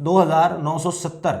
2,970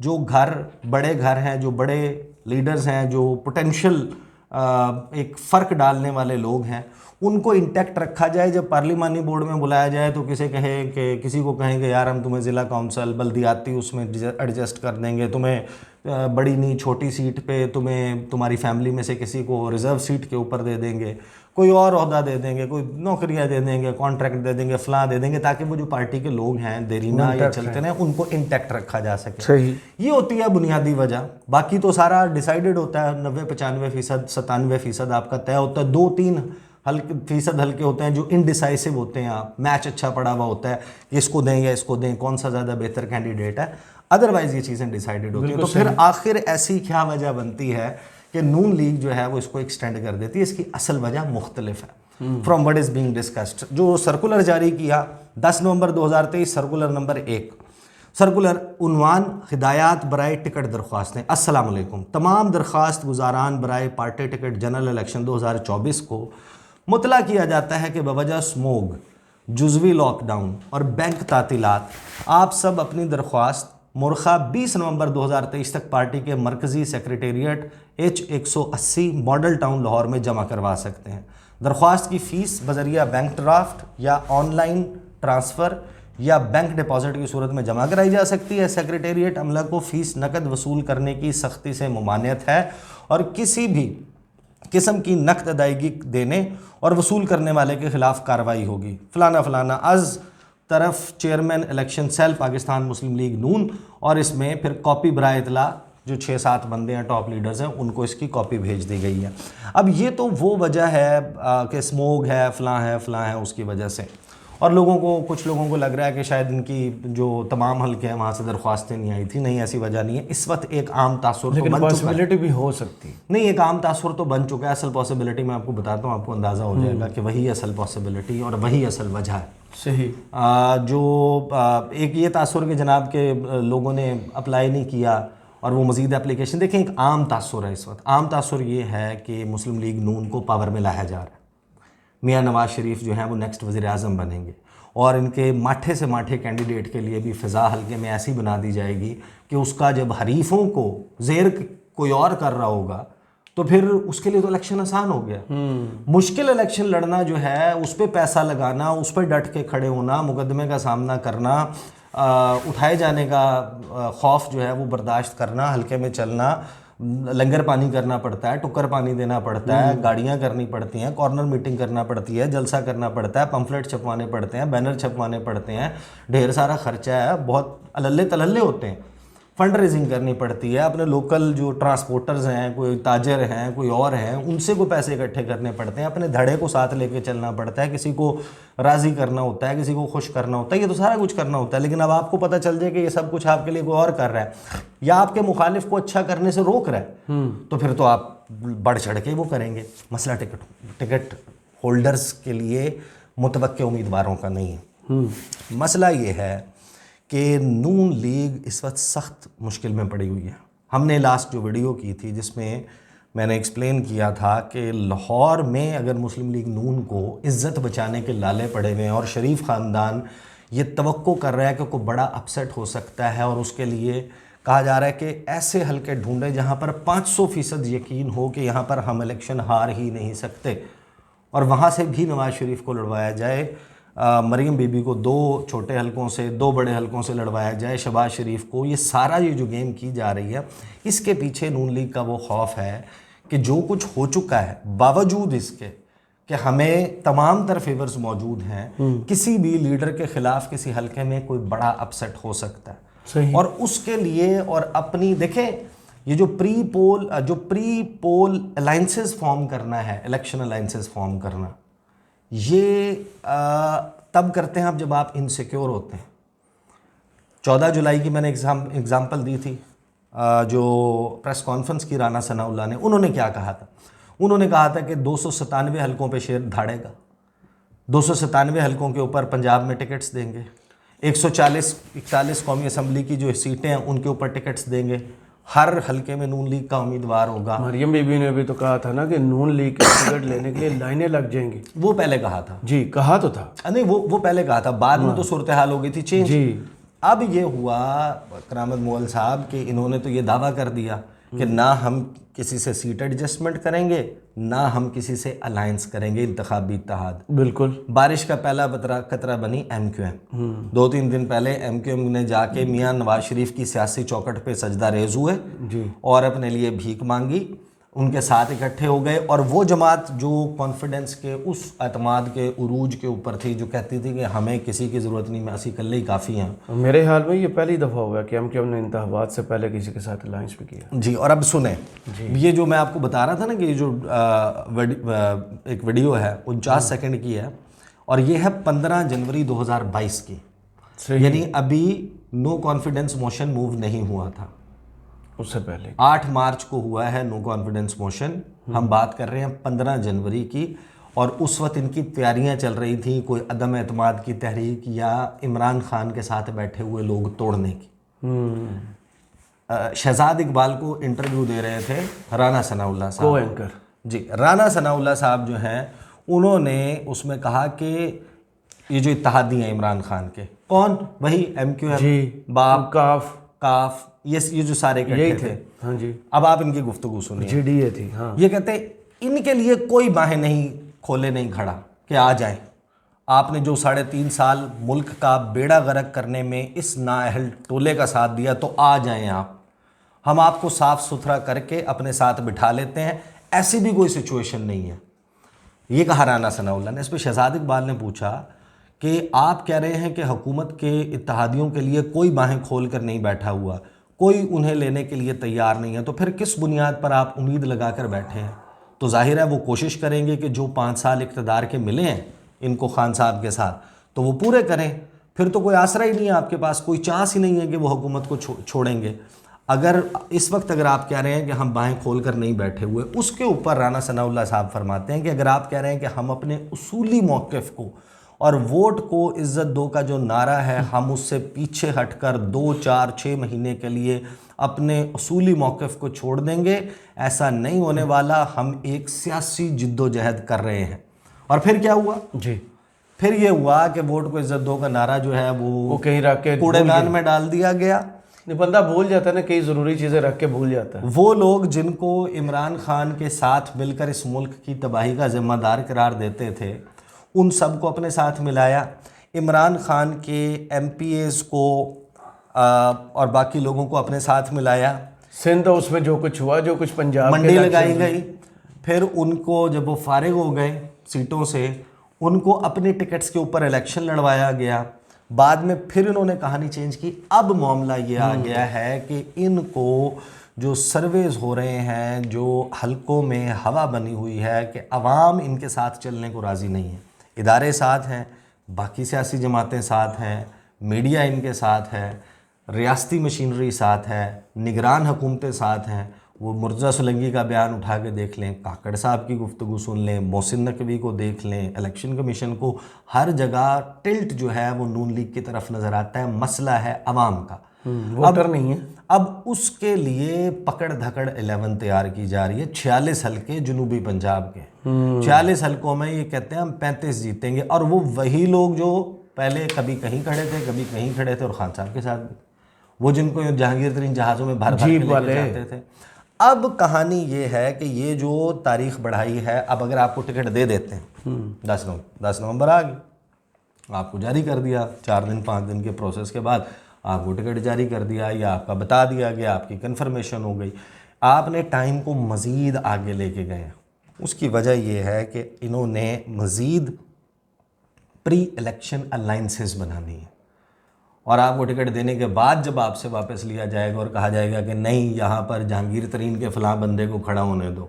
جو بڑے گھر ہیں, جو بڑے لیڈرز ہیں, جو پوٹینشیل ایک فرق ڈالنے والے لوگ ہیں, ان کو انٹیکٹ رکھا جائے. جب پارلیمانی بورڈ میں بلایا جائے تو کسی کو کہیں کہ یار ہم تمہیں ضلع کونسل بلدیاتی اس میں ایڈجسٹ کر دیں گے, تمہیں بڑی نہیں چھوٹی سیٹ پہ تمہیں تمہاری فیملی میں سے کسی کو ریزرو سیٹ کے اوپر دے دیں گے, کوئی اور عہدہ دے دیں گے, کوئی نوکریاں دے دیں گے, کانٹریکٹ دے دیں گے, فلاں دے دیں گے, تاکہ وہ جو پارٹی کے لوگ ہیں دیرینہ یا چلتے ہیں ان کو انٹیکٹ رکھا جا سکے. صحیح, یہ ہوتی ہے بنیادی وجہ. باقی تو سارا ڈیسائیڈڈ ہوتا ہے, 90-95%, 97% آپ کا طے ہوتا ہے. 2-3% حلقے ہوتے ہیں جو انڈیسائسو ہوتے ہیں, میچ اچھا پڑا ہوا ہوتا ہے کہ اس کو دیں یا اس کو دیں, کون سا زیادہ بہتر کینڈیڈیٹ ہے. ادروائز یہ چیزیں ڈیسائیڈڈ ہوتی ہیں. تو پھر آخر ایسی کیا وجہ بنتی ہے کہ نون لیگ جو ہے وہ اس کو ایکسٹینڈ کر دیتی ہے؟ اس کی اصل وجہ مختلف ہے from what is being discussed. جو سرکولر جاری کیا 10 نومبر 2023, سرکولر نمبر 1, سرکولر عنوان ہدایات برائے ٹکٹ درخواستیں. السلام علیکم. تمام درخواست گزاران برائے پارٹی ٹکٹ جنرل الیکشن 2024 کو مطلع کیا جاتا ہے کہ بوجہ سموگ, جزوی لاک ڈاؤن اور بینک تعطیلات آپ سب اپنی درخواست مرخہ 20 نومبر 2023 تک پارٹی کے مرکزی secretariat H180 model town Lahore میں جمع کروا سکتے ہیں. درخواست کی فیس بذریعہ بینک ڈرافٹ یا آن لائن ٹرانسفر یا بینک ڈپازٹ کی صورت میں جمع کرائی جا سکتی ہے. سیکریٹریٹ عملہ کو فیس نقد وصول کرنے کی سختی سے ممانعت ہے اور کسی بھی قسم کی نقد ادائیگی دینے اور وصول کرنے والے کے خلاف کارروائی ہوگی. فلانا از طرف چیئرمین الیکشن سیل پاکستان مسلم لیگ نون, اور اس میں پھر کاپی برائے اطلاع جو 6-7 بندے ہیں ٹاپ لیڈرز ہیں ان کو اس کی کاپی بھیج دی گئی ہے. اب یہ تو وہ وجہ ہے کہ اسموگ ہے, فلاں ہے اس کی وجہ سے. اور کچھ لوگوں کو لگ رہا ہے کہ شاید ان کی جو تمام حلقے ہیں وہاں سے درخواستیں نہیں آئی تھی. نہیں, ایسی وجہ نہیں ہے. اس وقت ایک عام تاثر تو بن چکا ہے. بھی ہو سکتی نہیں, ایک عام تاثر تو بن چکا ہے. اصل پاسبلٹی میں آپ کو بتاتا ہوں, آپ کو اندازہ ہو جائے گا کہ وہی اصل پاسبلٹی اور وہی اصل وجہ ہے. صحیح. جو ایک یہ تاثر کہ جناب کے لوگوں نے اپلائی نہیں کیا اور وہ مزید اپلیکیشن, دیکھیں ایک عام تاثر ہے اس وقت. عام تاثر یہ ہے کہ مسلم لیگ نون کو پاور میں لایا جا رہا ہے. میاں نواز شریف جو ہیں وہ نیکسٹ وزیر اعظم بنیں گے, اور ان کے ماٹھے سے ماٹھے کینڈیڈیٹ کے لیے بھی فضا حلقے میں ایسی بنا دی جائے گی کہ اس کا جب حریفوں کو زیر کوئی اور کر رہا ہوگا تو پھر اس کے لیے تو الیکشن آسان ہو گیا. مشکل الیکشن لڑنا جو ہے, اس پہ پیسہ لگانا, اس پہ ڈٹ کے کھڑے ہونا, مقدمے کا سامنا کرنا, اٹھائے جانے کا خوف جو ہے وہ برداشت کرنا, حلقے میں چلنا, لنگر پانی کرنا پڑتا ہے, ٹکر پانی دینا پڑتا ہے, گاڑیاں کرنی پڑتی ہیں, کارنر میٹنگ کرنا پڑتی ہے, جلسہ کرنا پڑتا ہے, پمفلٹ چھپوانے پڑتے ہیں, بینر چھپوانے پڑتے ہیں, ڈھیر سارا خرچہ ہے, بہت اللے تللے ہوتے ہیں, فنڈ ریزنگ کرنی پڑتی ہے. اپنے لوکل جو ٹرانسپورٹرز ہیں, کوئی تاجر ہیں, کوئی اور ہیں, ان سے کوئی پیسے اکٹھے کرنے پڑتے ہیں, اپنے دھڑے کو ساتھ لے کے چلنا پڑتا ہے, کسی کو راضی کرنا ہوتا ہے, کسی کو خوش کرنا ہوتا ہے, یہ تو سارا کچھ کرنا ہوتا ہے. لیکن اب آپ کو پتہ چل جائے کہ یہ سب کچھ آپ کے لیے کوئی اور کر رہا ہے یا آپ کے مخالف کو اچھا کرنے سے روک رہا ہے, تو پھر تو آپ بڑھ چڑھ کے وہ کریں گے. مسئلہ ٹکٹ ہولڈرز کے لیے متوقع امیدواروں کا نہیں ہے. مسئلہ یہ ہے کہ نون لیگ اس وقت سخت مشکل میں پڑی ہوئی ہے. ہم نے لاسٹ جو ویڈیو کی تھی جس میں میں نے ایکسپلین کیا تھا کہ لاہور میں اگر مسلم لیگ نون کو عزت بچانے کے لالے پڑے ہوئے ہیں اور شریف خاندان یہ توقع کر رہا ہے کہ کوئی بڑا اپسیٹ ہو سکتا ہے, اور اس کے لیے کہا جا رہا ہے کہ ایسے حلقے ڈھونڈے جہاں پر 500% یقین ہو کہ یہاں پر ہم الیکشن ہار ہی نہیں سکتے, اور وہاں سے بھی نواز شریف کو لڑوایا جائے, مریم بی بی کو 2 چھوٹے حلقوں سے 2 بڑے حلقوں سے لڑوایا جائے, شہباز شریف کو. یہ سارا یہ جو گیم کی جا رہی ہے اس کے پیچھے نون لیگ کا وہ خوف ہے کہ جو کچھ ہو چکا ہے باوجود اس کے کہ ہمیں تمام تر فیورز موجود ہیں, کسی بھی لیڈر کے خلاف کسی حلقے میں کوئی بڑا اپسیٹ ہو سکتا ہے. صحیح. اور اس کے لیے اور اپنی دیکھیں یہ جو پری پول الائنسز فارم کرنا ہے, الیکشن الائنسز فارم کرنا, یہ تب کرتے ہیں جب آپ انسیکیور ہوتے ہیں. 14 جولائی کی میں نے اگزامپل دی تھی, جو پریس کانفرنس کی رانا ثناء اللہ نے, انہوں نے کیا کہا تھا؟ انہوں نے کہا تھا کہ 297 حلقوں پہ شیر دھاڑے گا, 297 حلقوں کے اوپر پنجاب میں ٹکٹس دیں گے, 141 قومی اسمبلی کی جو سیٹیں ہیں ان کے اوپر ٹکٹس دیں گے, ہر حلقے میں نون لیگ کا امیدوار ہوگا. مریم بی بی نے بھی تو کہا تھا نا کہ نون لیگ کے ٹکٹ لینے کے لیے لائنیں لگ جائیں گی. وہ پہلے کہا تھا. جی, کہا تو تھا. نہیں, وہ پہلے کہا تھا, بعد میں تو صورتحال ہو گئی تھی چینج. جی, اب یہ ہوا کرامت مغل صاحب کہ انہوں نے تو یہ دعویٰ کر دیا کہ نہ ہم کسی سے سیٹ ایڈجسٹمنٹ کریں گے، نہ ہم کسی سے الائنس کریں گے انتخابی اتحاد. بالکل. بارش کا پہلا قطرہ بنی ایم کیو ایم. 2-3 دن پہلے ایم کیو ایم نے جا کے میاں نواز شریف کی سیاسی چوکٹ پہ سجدہ ریز ہوئے اور اپنے لیے بھیک مانگی، ان کے ساتھ اکٹھے ہو گئے. اور وہ جماعت جو کانفیڈنس کے اس اعتماد کے عروج کے اوپر تھی، جو کہتی تھی کہ ہمیں کسی کی ضرورت نہیں، اسی کلے ہی کافی ہیں. میرے حال میں یہ پہلی دفعہ ہوا کہ ہم نے انتخابات سے پہلے کسی کے ساتھ الائنس بھی کیا. جی. اور اب سنیں، یہ جو میں آپ کو بتا رہا تھا نا کہ یہ جو ایک ویڈیو ہے 49 سیکنڈ کی ہے، اور یہ ہے 15 جنوری 2022 کی. یعنی ابھی نو کانفیڈنس موشن موو نہیں ہوا تھا، اس سے پہلے 8 مارچ کو ہوا ہے نو کانفیڈنس موشن. ہم بات کر رہے ہیں 15 جنوری کی، اور اس وقت ان کی تیاریاں چل رہی تھیں کوئی عدم اعتماد کی تحریک یا عمران خان کے ساتھ بیٹھے ہوئے لوگ توڑنے کی. شہزاد اقبال کو انٹرویو دے رہے تھے رانا ثناء اللہ صاحب، کو اینکر. جی. رانا ثناء اللہ صاحب جو ہیں انہوں نے اس میں کہا کہ یہ جو اتحادی ہیں عمران خان کے، کون؟ وہی ایم کیو ایم، باپ، کاف، یہ جو سارے اکٹھے تھے. ہاں جی. اب آپ ان کی گفتگو سنیے. جی ڈی اے تھی. ہاں. یہ کہتے ہیں ان کے لیے کوئی باہیں نہیں کھولے نہیں کھڑا کہ آ جائیں. آپ نے جو 3.5 سال ملک کا بیڑا غرق کرنے میں اس نااہل ٹولے کا ساتھ دیا، تو آ جائیں آپ، ہم آپ کو صاف ستھرا کر کے اپنے ساتھ بٹھا لیتے ہیں. ایسی بھی کوئی سچویشن نہیں ہے. یہ کہا رانا ثناء اللہ نے. اس پہ شہزاد اقبال نے پوچھا کہ آپ کہہ رہے ہیں کہ حکومت کے اتحادیوں کے لیے کوئی باہیں کھول کر نہیں بیٹھا ہوا، کوئی انہیں لینے کے لیے تیار نہیں ہے، تو پھر کس بنیاد پر آپ امید لگا کر بیٹھے ہیں؟ تو ظاہر ہے وہ کوشش کریں گے کہ جو 5 سال اقتدار کے ملے ہیں ان کو خان صاحب کے ساتھ، تو وہ پورے کریں. پھر تو کوئی آسرا ہی نہیں ہے آپ کے پاس، کوئی چانس ہی نہیں ہے کہ وہ حکومت کو چھوڑیں گے. اگر اس وقت آپ کہہ رہے ہیں کہ ہم باہیں کھول کر نہیں بیٹھے ہوئے، اس کے اوپر رانا ثناء اللہ صاحب فرماتے ہیں کہ اگر آپ کہہ رہے ہیں کہ ہم اپنے اصولی موقف کو اور ووٹ کو عزت دو کا جو نعرہ ہے، ہم اس سے پیچھے ہٹ کر 2, 4, 6 مہینے کے لیے اپنے اصولی موقف کو چھوڑ دیں گے، ایسا نہیں ہونے والا. ہم ایک سیاسی جد و جہد کر رہے ہیں. اور پھر کیا ہوا؟ جی. پھر یہ ہوا کہ ووٹ کو عزت دو کا نعرہ جو ہے وہ کہیں رکھ کے کوڑے دان میں ڈال دیا گیا. بندہ بھول جاتا ہے نا، کئی ضروری چیزیں رکھ کے بھول جاتا ہے. وہ لوگ جن کو عمران خان کے ساتھ مل کر اس ملک کی تباہی کا ذمہ دار قرار دیتے تھے، ان سب کو اپنے ساتھ ملایا. عمران خان کے ایم پی ایز کو اور باقی لوگوں کو اپنے ساتھ ملایا. سندھ اس میں جو کچھ ہوا، جو کچھ پنجاب منڈی لگائی گئی. پھر ان کو جب وہ فارغ ہو گئے سیٹوں سے، ان کو اپنے ٹکٹس کے اوپر الیکشن لڑوایا گیا. بعد میں پھر انہوں نے کہانی چینج کی. اب معاملہ یہ آ گیا ہے کہ ان کو جو سرویز ہو رہے ہیں، جو حلقوں میں ہوا بنی ہوئی ہے کہ عوام ان کے ساتھ چلنے کو راضی نہیں ہے. ادارے ساتھ ہیں، باقی سیاسی جماعتیں ساتھ ہیں، میڈیا ان کے ساتھ ہے، ریاستی مشینری ساتھ ہے، نگران حکومتیں ساتھ ہیں. وہ مرتضیٰ سولنگی کا بیان اٹھا کے دیکھ لیں، کاکڑ صاحب کی گفتگو سن لیں، محسن نقوی کو دیکھ لیں، الیکشن کمیشن کو، ہر جگہ ٹلٹ جو ہے وہ نون لیگ کی طرف نظر آتا ہے. مسئلہ ہے عوام کا، ووٹر نہیں ہے. اب اس کے لیے پکڑ دھکڑ 11 تیار کی جا رہی ہے. 46 حلقے جنوبی پنجاب کے، 46 حلقوں میں یہ کہتے ہیں ہم 35 جیتیں گے. اور وہ وہی لوگ جو پہلے کبھی کہیں کھڑے تھے، کبھی کہیں کھڑے تھے، اور خان صاحب کے ساتھ بھی، وہ جن کو جہانگیر ترین جہازوں میں بھر کے لے کے جاتے تھے. اب کہانی یہ ہے کہ یہ جو تاریخ بڑھائی ہے، اب اگر آپ کو ٹکٹ دے دیتے ہیں، 10 نومبر آ گئی، آپ کو جاری کر دیا، 4 دن 5 دن کے پروسیس کے بعد آپ کو ٹکٹ جاری کر دیا یا آپ کا بتا دیا گیا، آپ کی کنفرمیشن ہو گئی. آپ نے ٹائم کو مزید آگے لے کے گئے. اس کی وجہ یہ ہے کہ انہوں نے مزید پری الیکشن الائنسز بنانی ہے، اور آپ کو ٹکٹ دینے کے بعد جب آپ سے واپس لیا جائے گا اور کہا جائے گا کہ نہیں، یہاں پر جہانگیر ترین کے فلاں بندے کو کھڑا ہونے دو،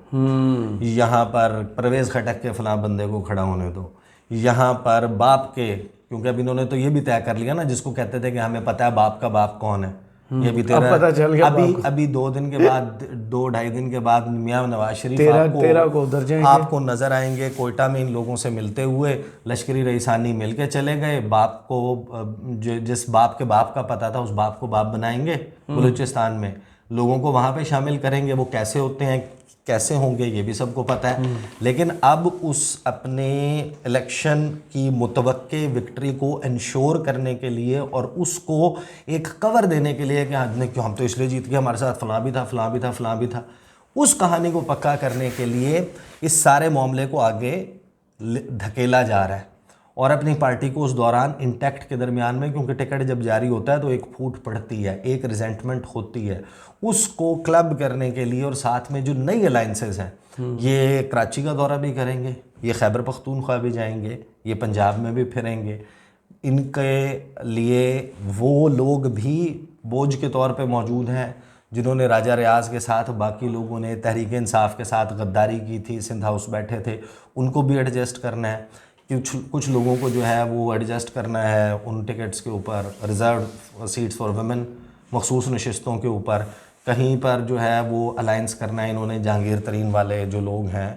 یہاں پر پرویز خٹک کے فلاں بندے کو کھڑا ہونے دو، یہاں پر باپ کے، کیونکہ اب انہوں نے تو یہ بھی طے کر لیا نا، جس کو کہتے تھے کہ ہمیں پتہ ہے باپ کا باپ کون ہے، یہ بھی پتہ چل گیا. ابھی 2 دن کے بعد، 2-2.5 دن کے بعد میاں نواز شریف 13 کو ادھر جائیں گے، آپ کو نظر آئیں گے کوئٹہ میں ان لوگوں سے ملتے ہوئے. لشکری رئیسانی مل کے چلے گئے. باپ کو، جس باپ کے باپ کا پتہ تھا، اس باپ کو باپ بنائیں گے بلوچستان میں. لوگوں کو وہاں پہ شامل کریں گے. وہ کیسے ہوتے ہیں, کیسے ہوں گے, یہ بھی سب کو پتہ ہے. لیکن اب اس اپنے الیکشن کی متوقع وکٹری کو انشور کرنے کے لیے اور اس کو ایک کور دینے کے لیے کہ ہم تو اس لیے جیت گئے, ہمارے ساتھ فلاں بھی تھا, فلاں بھی تھا, فلاں بھی تھا, اس کہانی کو پکا کرنے کے لیے اس سارے معاملے کو آگے دھکیلا جا رہا ہے. اور اپنی پارٹی کو اس دوران انٹیکٹ کے درمیان میں, کیونکہ ٹکٹ جب جاری ہوتا ہے تو ایک پھوٹ پڑتی ہے, ایک ریزنٹمنٹ ہوتی ہے, اس کو کلب کرنے کے لیے. اور ساتھ میں جو نئی الائنسز ہیں, یہ کراچی کا دورہ بھی کریں گے, یہ خیبر پختونخوا بھی جائیں گے, یہ پنجاب میں بھی پھریں گے. ان کے لیے وہ لوگ بھی بوجھ کے طور پہ موجود ہیں جنہوں نے راجہ ریاض کے ساتھ, باقی لوگوں نے تحریک انصاف کے ساتھ غداری کی تھی, سندھ ہاؤس بیٹھے تھے, ان کو بھی ایڈجسٹ کرنا ہے. کچھ لوگوں کو جو ہے وہ ایڈجسٹ کرنا ہے ان ٹکٹس کے اوپر, ریزرو سیٹس فار ویمن, مخصوص نشستوں کے اوپر. کہیں پر جو ہے وہ الائنس کرنا ہے. انہوں نے جہانگیر ترین والے جو لوگ ہیں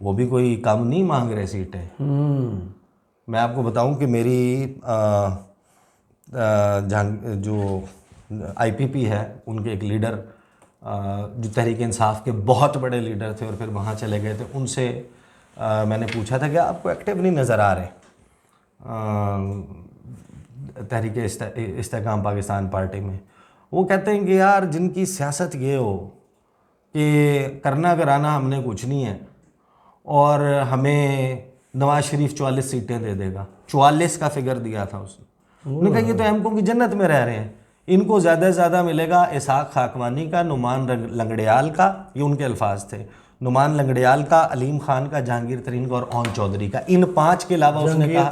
وہ بھی کوئی کم نہیں مانگ رہے سیٹیں. میں آپ کو بتاؤں کہ میری جو آئی پی پی ہے, ان کے ایک لیڈر جو تحریک انصاف کے بہت بڑے لیڈر تھے اور پھر وہاں چلے گئے تھے, ان سے میں نے پوچھا تھا کہ آپ کو ایکٹیو نہیں نظر آ رہے تحریک استحکام پاکستان پارٹی میں. وہ کہتے ہیں کہ یار جن کی سیاست یہ ہو کہ کرنا کرانا ہم نے کچھ نہیں ہے اور ہمیں نواز شریف 44 سیٹیں دے دے گا, 44 کا فگر دیا تھا اس نے. انہوں نے کہا یہ تو ایم کو کی جنت میں رہ رہے ہیں, ان کو زیادہ سے زیادہ ملے گا اسحاق خاکوانی کا, نعمان لنگڑیال کا, یہ ان کے الفاظ تھے, نعمان لنگڑیال کا, علیم خان کا, جہانگیر ترین کا اور اون چودھری کا. ان 5 کے علاوہ اس نے کہا,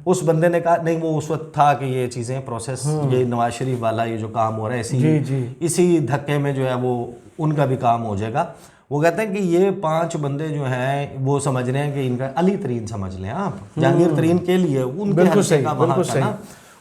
اس بندے نے کہا نہیں وہ اس وقت تھا کہ یہ چیزیں پروسیس, یہ نواز شریف والا یہ جو کام ہو رہا ہے اسی دھکے میں جو ہے وہ ان کا بھی کام ہو جائے گا. وہ کہتے ہیں کہ یہ 5 بندے جو ہیں وہ سمجھ رہے ہیں کہ ان کا علی ترین سمجھ لیں آپ, جہانگیر ترین کے لیے ان کے حلقے کا وہاں کا نا.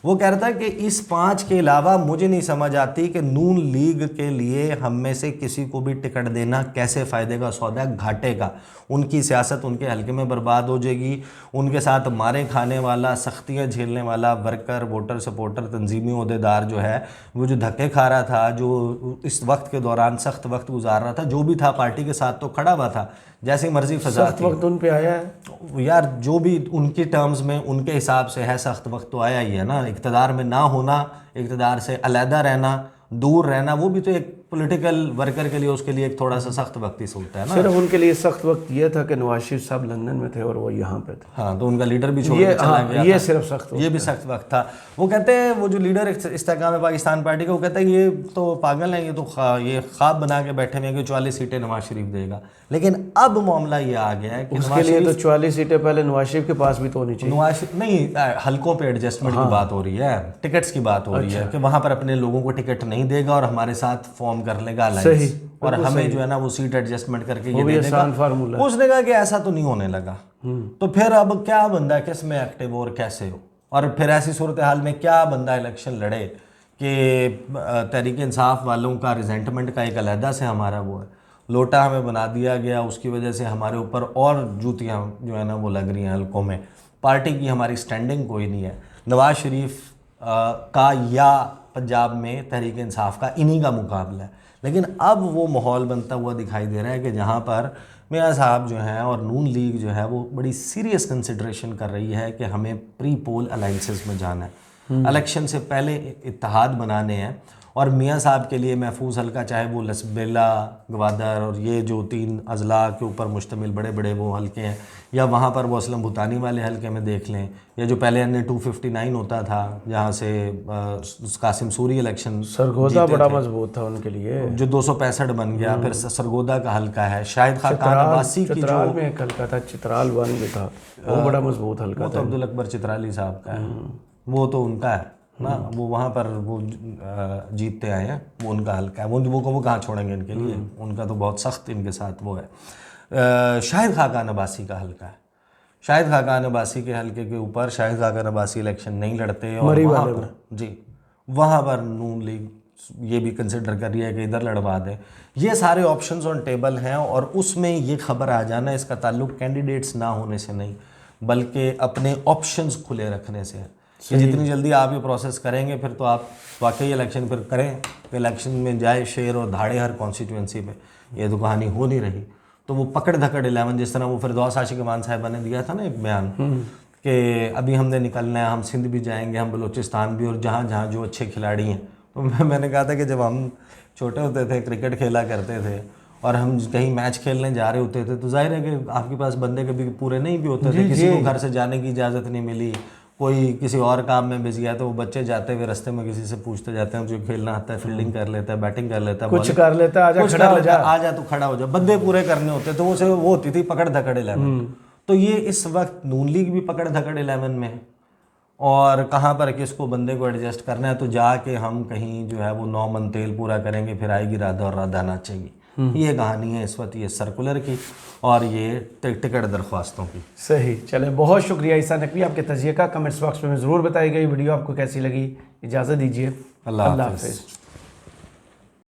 وہ کہہ رہا تھا کہ اس 5 کے علاوہ مجھے نہیں سمجھ آتی کہ نون لیگ کے لیے ہم میں سے کسی کو بھی ٹکٹ دینا کیسے فائدے کا سودا ہے, گھاٹے کا. ان کی سیاست ان کے حلقے میں برباد ہو جائے گی. ان کے ساتھ مارے کھانے والا, سختیاں جھیلنے والا ورکر, ووٹر سپورٹر, تنظیمی عہدیدار جو ہے وہ جو دھکے کھا رہا تھا, جو اس وقت کے دوران سخت وقت گزار رہا تھا, جو بھی تھا پارٹی کے ساتھ تو کھڑا ہوا تھا, جیسے مرضی فضا تھی. وقت ان پہ آیا ہے یار, جو بھی ان کی ٹرمز میں ان کے حساب سے ہے سخت وقت تو آیا ہی ہے نا. اقتدار میں نہ ہونا, اقتدار سے علیحدہ رہنا, دور رہنا, وہ بھی تو ایک پولیٹیکل ورکر کے لیے اس کے لیے ایک تھوڑا سا سخت وقت ہی سوچتا ہے نا. صرف ان کے لیے سخت وقت یہ تھا کہ نواز شریف صاحب لندن میں تھے اور وہ یہاں پہ تھے. ہاں, تو ان کا لیڈر بھی چھوڑ کے چلا گیا, یہ صرف سخت, یہ بھی سخت وقت تھا. وہ کہتے ہیں وہ جو لیڈر استحکام پاکستان پارٹی کا, وہ کہتا ہے یہ تو پاگل ہیں, یہ تو یہ خواب بنا کے بیٹھے ہوئے ہیں کہ 44 سیٹیں نواز شریف دے گا. لیکن اب معاملہ یہ آ گیا ہے کہ اس کے لیے تو 44 سیٹیں پہلے نواز شریف کے پاس بھی تو ہونی چاہیے. نواز شریف نہیں, حلقوں پہ ایڈجسٹمنٹ کی بات ہو رہی ہے, ٹکٹس کی بات ہو رہی ہے کہ وہاں پر اپنے لوگوں کو ٹکٹ نہیں دے گا اور ہمارے ساتھ فارم کر لے گا الائنس, اور ہمیں جو ہے نا وہ سیٹ ایڈجسٹمنٹ کر کے یہ دے دے گا. اس نے کہا کہ ایسا تو نہیں ہونے لگا. تو پھر اب کیا بندہ کس میں ایکٹیو اور کیسے ہو, اور پھر ایسی صورتحال میں کیا بندہ الیکشن لڑے کہ تحریک انصاف والوں کا ریزنٹمنٹ کا ایک علیحدہ سے ہمارا وہ ہے لوٹا ہمیں بنا دیا گیا, اس کی وجہ سے ہمارے اوپر اور جوتیاں جو ہے نا وہ لگ رہی ہیں حلقوں میں. پارٹی کی ہماری سٹینڈنگ کوئی نہیں ہے. نواز شریف کا یا پنجاب میں تحریک انصاف کا انہی کا مقابلہ ہے. لیکن اب وہ ماحول بنتا ہوا دکھائی دے رہا ہے کہ جہاں پر میاں صاحب جو ہیں اور نون لیگ جو ہے وہ بڑی سیریس کنسیڈریشن کر رہی ہے کہ ہمیں پری پول الائنسز میں جانا ہے, الیکشن سے پہلے اتحاد بنانے ہیں. اور میاں صاحب کے لیے محفوظ حلقہ, چاہے وہ لسبیلا, گوادر اور یہ جو 3 اضلاع کے اوپر مشتمل بڑے بڑے وہ حلقے ہیں, یا وہاں پر وہ اسلم بھوتانی والے حلقے میں دیکھ لیں, یا جو پہلے NA 259 ہوتا تھا جہاں سے قاسم سوری الیکشن, سرگودا بڑا مضبوط تھا ان کے لیے جو 265 بن گیا. پھر سرگودا کا حلقہ ہے, شاہد خاقان عباسی کی چترال میں ایک حلقہ تھا, چترال 1 جو تھا وہ بڑا مضبوط حلقہ تھا, وہ تو عبدالاکبر چترالی صاحب کا ہے, وہ تو ان کا ہے نا, وہ وہاں پر وہ جیتتے آئے ہیں, وہ ان کا حلقہ ہے. وہ کہاں چھوڑیں گے ان کے لیے, ان کا تو بہت سخت ان کے ساتھ وہ ہے. شاہد خاقان عباسی کا حلقہ ہے, شاہد خاقان عباسی کے حلقے کے اوپر شاہد خاقان عباسی الیکشن نہیں لڑتے, اور وہاں پر وہاں پر نون لیگ یہ بھی کنسیڈر کر رہی ہے کہ ادھر لڑوا دیں. یہ سارے آپشنز آن ٹیبل ہیں, اور اس میں یہ خبر آ جانا اس کا تعلق کینڈیڈیٹس نہ ہونے سے نہیں بلکہ اپنے آپشنز کھلے رکھنے سے ہے کہ جتنی جلدی آپ یہ پروسیس کریں گے پھر تو آپ واقعی الیکشن پھر کریں، الیکشن میں جائے شیر اور دھاڑے ہر کانسٹیٹوئنسی پہ، یہ تو کہانی ہو نہیں رہی۔ تو وہ پکڑ دھکڑ 11 جس طرح وہ فردوس عاشق امان صاحبہ نے دیا تھا نا ایک بیان کہ ابھی ہم نے نکلنا ہے، ہم سندھ بھی جائیں گے، ہم بلوچستان بھی، اور جہاں جہاں جو اچھے کھلاڑی ہیں۔ تو میں نے کہا تھا کہ جب ہم چھوٹے ہوتے تھے کرکٹ کھیلا کرتے تھے اور ہم کہیں میچ کھیلنے جا رہے ہوتے تھے تو ظاہر ہے کہ آپ کے پاس بندے کبھی پورے نہیں بھی ہوتے تھے، کسی کو گھر سے جانے کی اجازت نہیں ملی، کوئی کسی اور کام میں بزی ہے، تو وہ بچے جاتے ہوئے رستے میں کسی سے پوچھتے جاتے ہیں جو کھیلنا آتا ہے، فیلڈنگ کر لیتا ہے، بیٹنگ کر لیتا ہے، کچھ کر لیتا ہے، آ جا تو کھڑا ہو جا، بندے پورے کرنے ہوتے تو وہ ہوتی تھی پکڑ دھکڑ 11۔ تو یہ اس وقت نون لیگ بھی پکڑ دھکڑ 11 میں، اور کہاں پر کس کو بندے کو ایڈجسٹ کرنا ہے، تو جا کے ہم کہیں جو ہے وہ 9 من تیل پورا کریں گے، پھر آئے گی رادھا اور رادھا ناچے گی۔ یہ کہانی ہے اس وقت یہ سرکولر کی اور یہ ٹکٹ درخواستوں کی۔ صحیح، چلیں بہت شکریہ عیسیٰ نقوی، آپ کے تجزیے کا کمنٹس باکس میں ضرور بتائی گئی۔ ویڈیو آپ کو کیسی لگی؟ اجازت دیجیے، اللہ حافظ۔